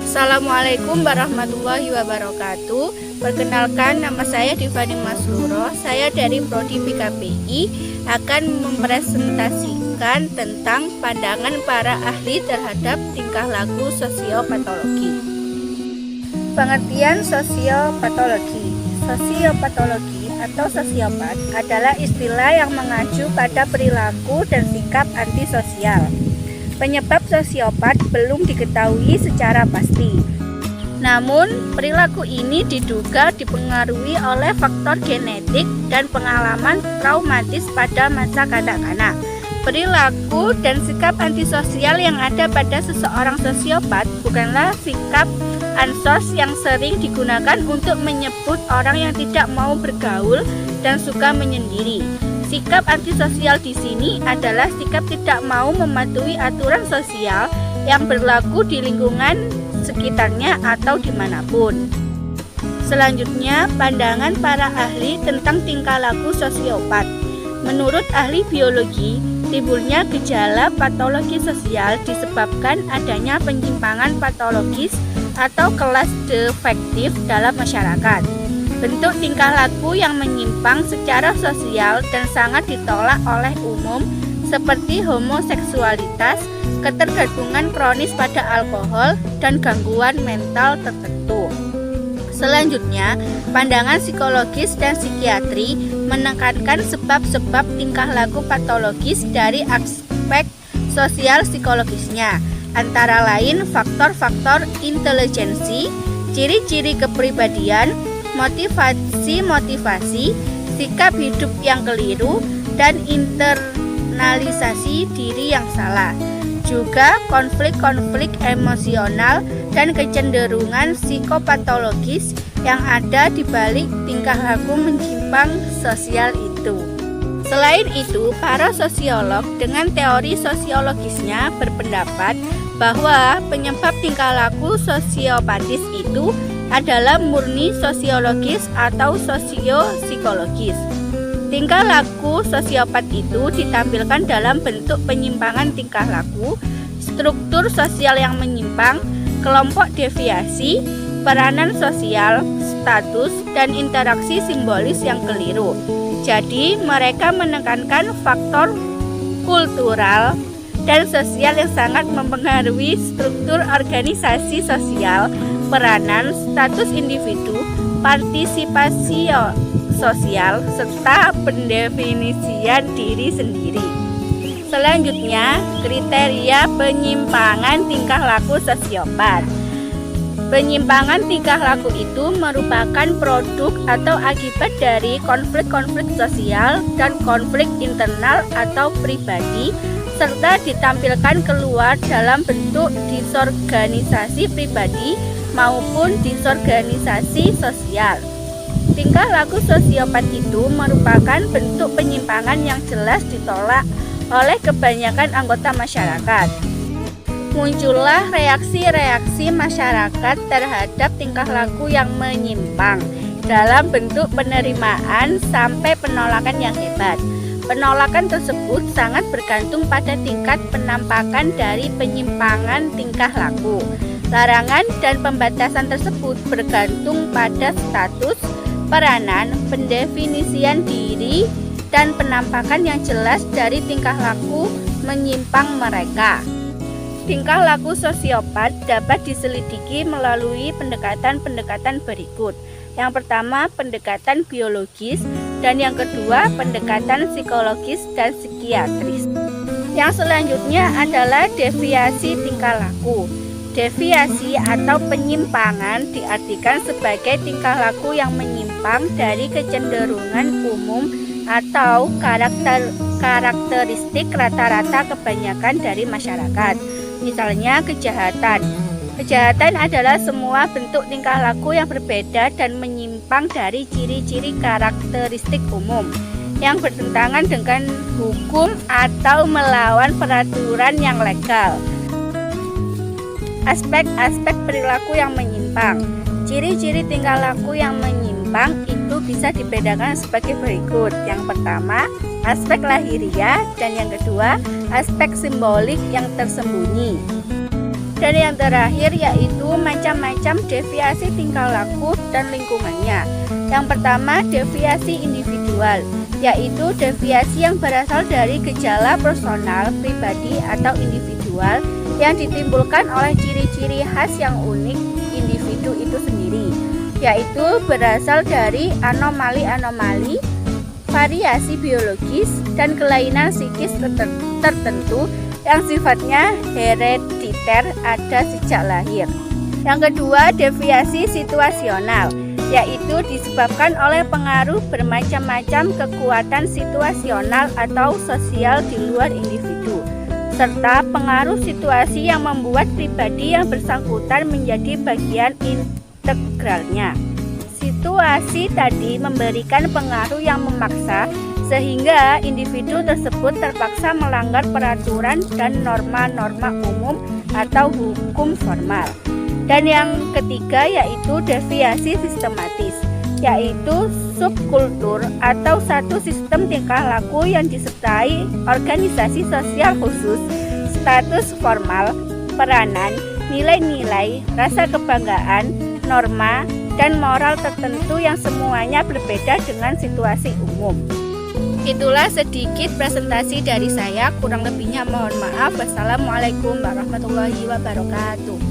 Assalamualaikum warahmatullahi wabarakatuh. Perkenalkan, nama saya Divani Masruro. Saya dari Prodi PKPI akan mempresentasikan tentang pandangan para ahli terhadap tingkah laku sosiopatologi. Pengertian sosiopatologi. Sosiopatologi atau sosiopat adalah istilah yang mengacu pada perilaku dan sikap antisosial. Penyebab sosiopat belum diketahui secara pasti. Namun, perilaku ini diduga dipengaruhi oleh faktor genetik dan pengalaman traumatis pada masa kanak-kanak. Perilaku dan sikap antisosial yang ada pada seseorang sosiopat bukanlah sikap ansos yang sering digunakan untuk menyebut orang yang tidak mau bergaul dan suka menyendiri. Sikap antisosial di sini adalah sikap tidak mau mematuhi aturan sosial yang berlaku di lingkungan sekitarnya atau dimanapun. Selanjutnya, pandangan para ahli tentang tingkah laku sosiopat. Menurut ahli biologi, timbulnya gejala patologi sosial disebabkan adanya penyimpangan patologis atau kelas defektif dalam masyarakat. Bentuk tingkah laku yang menyimpang secara sosial dan sangat ditolak oleh umum seperti homoseksualitas, ketergantungan kronis pada alkohol, dan gangguan mental tertentu. Selanjutnya, pandangan psikologis dan psikiatri menekankan sebab-sebab tingkah laku patologis dari aspek sosial psikologisnya, antara lain faktor-faktor intelijensi, ciri-ciri kepribadian, motivasi, sikap hidup yang keliru, dan internalisasi diri yang salah. Juga konflik-konflik emosional dan kecenderungan psikopatologis yang ada di balik tingkah laku menyimpang sosial itu. Selain itu, para sosiolog dengan teori sosiologisnya berpendapat bahwa penyebab tingkah laku sosiopatis itu adalah murni sosiologis atau sosiopsikologis. Tingkah laku sosiopat itu ditampilkan dalam bentuk penyimpangan tingkah laku, struktur sosial yang menyimpang, kelompok deviasi, peranan sosial, status, dan interaksi simbolis yang keliru. Jadi, mereka menekankan faktor kultural dan sosial yang sangat mempengaruhi struktur organisasi sosial, peranan, status individu, partisipasi sosial, serta pendefinisian diri sendiri. Selanjutnya, kriteria penyimpangan tingkah laku sosiopat. Penyimpangan tingkah laku itu merupakan produk atau akibat dari konflik-konflik sosial dan konflik internal atau pribadi, serta ditampilkan keluar dalam bentuk disorganisasi pribadi maupun disorganisasi sosial. Tingkah laku sosiopat itu merupakan bentuk penyimpangan yang jelas ditolak oleh kebanyakan anggota masyarakat. Muncullah reaksi-reaksi masyarakat terhadap tingkah laku yang menyimpang dalam bentuk penerimaan sampai penolakan yang hebat. Penolakan tersebut sangat bergantung pada tingkat penampakan dari penyimpangan tingkah laku. Larangan dan pembatasan tersebut bergantung pada status, peranan, pendefinisian diri, dan penampakan yang jelas dari tingkah laku menyimpang mereka. Tingkah laku sosiopat dapat diselidiki melalui pendekatan-pendekatan berikut. Yang pertama, pendekatan biologis, dan yang kedua, pendekatan psikologis dan psikiatris. Yang selanjutnya adalah deviasi tingkah laku. Deviasi atau penyimpangan diartikan sebagai tingkah laku yang menyimpang dari kecenderungan umum atau karakteristik rata-rata kebanyakan dari masyarakat. Misalnya kejahatan. Kejahatan adalah semua bentuk tingkah laku yang berbeda dan menyimpang dari ciri-ciri karakteristik umum yang bertentangan dengan hukum atau melawan peraturan yang legal. Aspek-aspek perilaku yang menyimpang. Ciri-ciri tingkah laku yang menyimpang itu bisa dibedakan sebagai berikut. Yang pertama, aspek lahiriah, dan yang kedua, aspek simbolik yang tersembunyi. Dan yang terakhir yaitu macam-macam deviasi tingkah laku dan lingkungannya. Yang pertama, deviasi individual, yaitu deviasi yang berasal dari gejala personal, pribadi atau individual yang ditimbulkan oleh ciri-ciri khas yang unik individu itu sendiri, yaitu berasal dari anomali-anomali, variasi biologis, dan kelainan psikis tertentu yang sifatnya herediter ada sejak lahir. Yang kedua, deviasi situasional, yaitu disebabkan oleh pengaruh bermacam-macam kekuatan situasional atau sosial di luar individu, serta pengaruh situasi yang membuat pribadi yang bersangkutan menjadi bagian integralnya. Situasi tadi memberikan pengaruh yang memaksa sehingga individu tersebut terpaksa melanggar peraturan dan norma-norma umum atau hukum formal. Dan yang ketiga yaitu deviasi sistematis, yaitu subkultur atau satu sistem tingkah laku yang disertai organisasi sosial khusus, status formal, peranan, nilai-nilai, rasa kebanggaan, norma, dan moral tertentu yang semuanya berbeda dengan situasi umum. Itulah sedikit presentasi dari saya, kurang lebihnya mohon maaf. Wassalamualaikum warahmatullahi wabarakatuh.